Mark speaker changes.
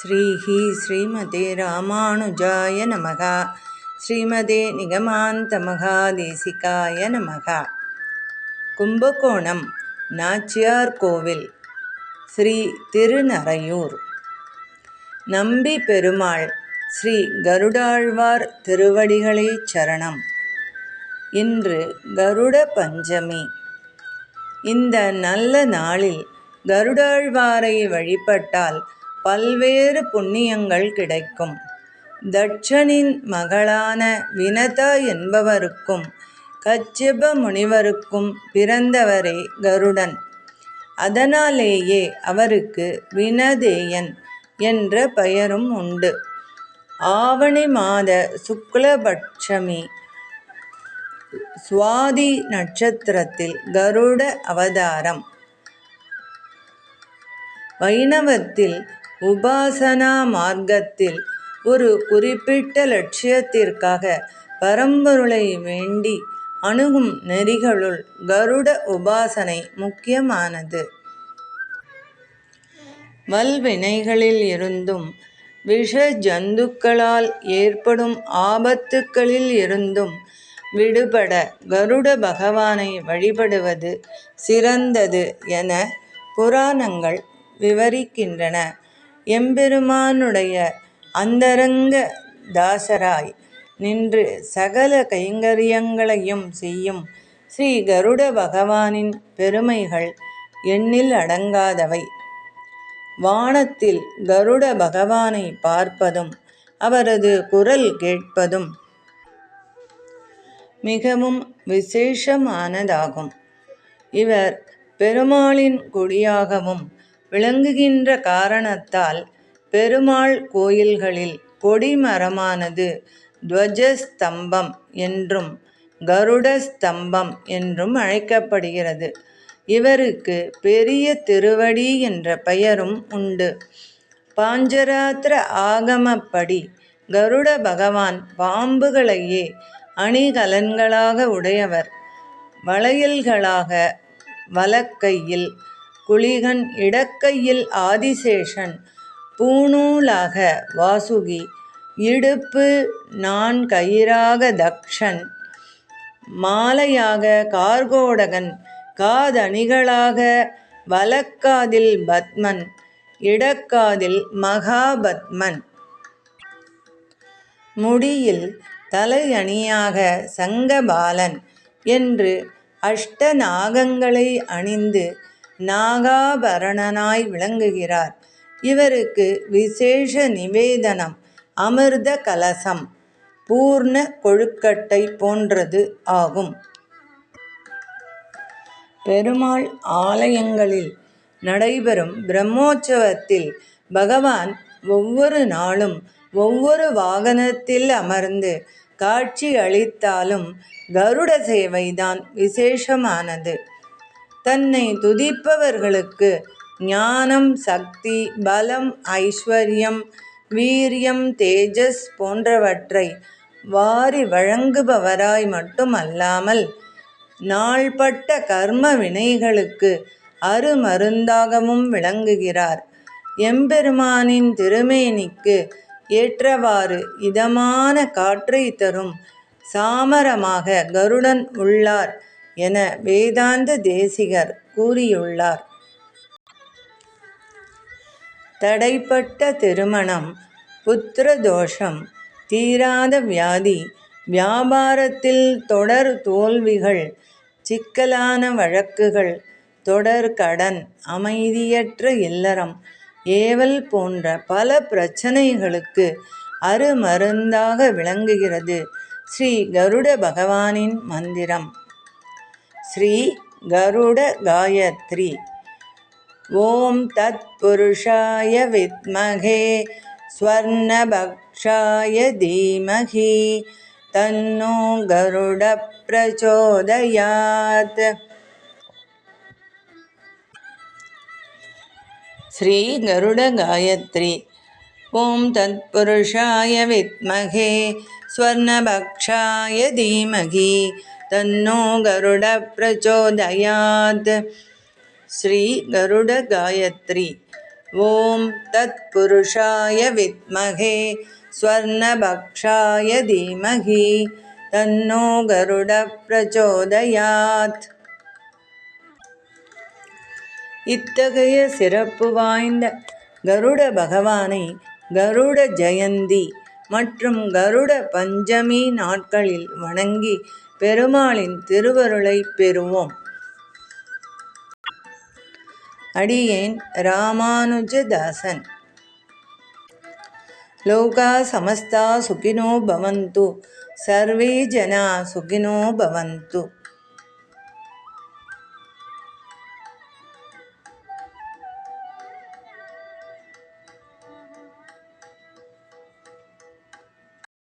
Speaker 1: ஸ்ரீமதே ராமானுஜாய நமக. ஸ்ரீமதே நிகமாந்த மகாதேசிகாய நமக. கும்பகோணம் நாச்சியார் கோவில் ஸ்ரீ திருநறையூர். நம்பி பெருமாள் ஸ்ரீ கருடாழ்வார் திருவடிகளே சரணம். இன்று கருட பஞ்சமி. இந்த நல்ல நாளில் கருடாழ்வாரை வழிபட்டால் பல்வேறு புண்ணியங்கள் கிடைக்கும். தட்சனின் மகளான வினதா என்பவருக்கும் கச்சியப முனிவருக்கும் பிறந்தவரே கருடன். அதனாலேயே அவருக்கு வினதேயன் என்ற பெயரும் உண்டு. ஆவணி மாத சுக்லபட்சமி சுவாதி நட்சத்திரத்தில் கருட அவதாரம். வைணவத்தில் உபாசனா மார்க்கத்தில் ஒரு குறிப்பிட்ட லட்சியத்திற்காக பரம்பொருளை வேண்டி அணுகும் நெறிகளுள் கருட உபாசனை முக்கியமானது. வல்வினைகளில் இருந்தும் விஷ ஜந்துக்களால் ஏற்படும் ஆபத்துக்களில் இருந்தும் விடுபட கருட பகவானை வழிபடுவது சிறந்தது என புராணங்கள் விவரிக்கின்றன. எம்பெருமானுடைய அந்தரங்க தாசராய் நின்று சகல கைங்கரியங்களையும் செய்யும் ஸ்ரீ கருட பகவானின் பெருமைகள் எண்ணில் அடங்காதவை. வானத்தில் கருட பகவானை பார்ப்பதும் அவரது குரல் கேட்பதும் மிகவும் விசேஷமானதாகும். இவர் பெருமாளின் கொடியாகவும் விளங்குகின்ற காரணத்தால் பெருமாள் கோயில்களில் கொடிமரமானது துவஜஸ்தம்பம் என்றும் கருட ஸ்தம்பம் என்றும் அழைக்கப்படுகிறது. இவருக்கு பெரிய திருவடி என்ற பெயரும் உண்டு. பாஞ்சராத்திர ஆகமப்படி கருட பகவான் பாம்புகளையே அணிகலன்களாக உடையவர். வளையல்களாக வலக்கையில் குளிகன், இடக்கையில் ஆதிசேஷன், பூணூலாக வாசுகி, இடுப்பு நான்கயிறாக தக்ஷன், மாலையாக கார்கோடகன், காதணிகளாக வலக்காதில் பத்மன், இடக்காதில் மகாபத்மன், முடியில் தலையணியாக சங்கபாலன் என்று அஷ்டநாகங்களை அணிந்து நாகாபரணனாய் விளங்குகிறார். இவருக்கு விசேஷ நிவேதனம் அமிர்த கலசம், பூர்ண கொழுக்கட்டை போன்றது ஆகும். பெருமாள் ஆலயங்களில் நடைபெறும் பிரம்மோற்சவத்தில் பகவான் ஒவ்வொரு நாளும் ஒவ்வொரு வாகனத்தில் அமர்ந்து காட்சி அளித்தாலும் கருட சேவைதான் விசேஷமானது. தன்னை துதிப்பவர்களுக்கு ஞானம், சக்தி, பலம், ஐஸ்வர்யம், வீரியம், தேஜஸ் போன்றவற்றை வாரி வழங்குபவராய் மட்டுமல்லாமல் நாள்பட்ட கர்ம வினைகளுக்கு அருமருந்தாகவும் விளங்குகிறார். எம்பெருமானின் திருமேனிக்கு ஏற்றவாறு இதமான காற்றை தரும் சாமரமாக கருடன் உள்ளார் என வேதாந்த தேசிகர் கூறியுள்ளார். தடைப்பட்ட திருமணம், புத்திர தோஷம், தீராத வியாதி, வியாபாரத்தில் தொடர் தோல்விகள், சிக்கலான வழக்குகள், தொடர் கடன், அமைதியற்ற இல்லறம், ஏவல் போன்ற பல பிரச்சனைகளுக்கு அருமருந்தாக விளங்குகிறது ஸ்ரீ கருட பகவானின் மந்திரம். ஸ்ரீ கருட காயத்ரி. ஓம் தத் புருஷாய வித்மகே ஸ்வர்ணபக்ஷாய தீமஹி தன்னோ கருட பிரச்சோதயாத். ஸ்ரீ கருட காயத்ரி. ஓம் தத் புருஷாய வித்மகே ஸ்வர்ணபக்ஷாய தீமஹி தன்னோ கருட பிரச்சோதயாத். ஸ்ரீ கருட காயத்ரி. ஓம் தத்புருஷாய வித்மகே ஸ்வர்ணபக்ஷாய தீமகி தன்னோ கருட பிரச்சோதயாத். இத்தகைய சிறப்பு வாய்ந்த கருட பகவானை கருட ஜெயந்தி மற்றும் கருட பஞ்சமி நாட்களில் வணங்கி பெருமாளின் திருவருளை பெறுவோம். அடியேன் ராமானுஜதாசன். லோகா சமஸ்தா சுகினோ பவந்து, சர்வே ஜனா சுகினோ பவந்து.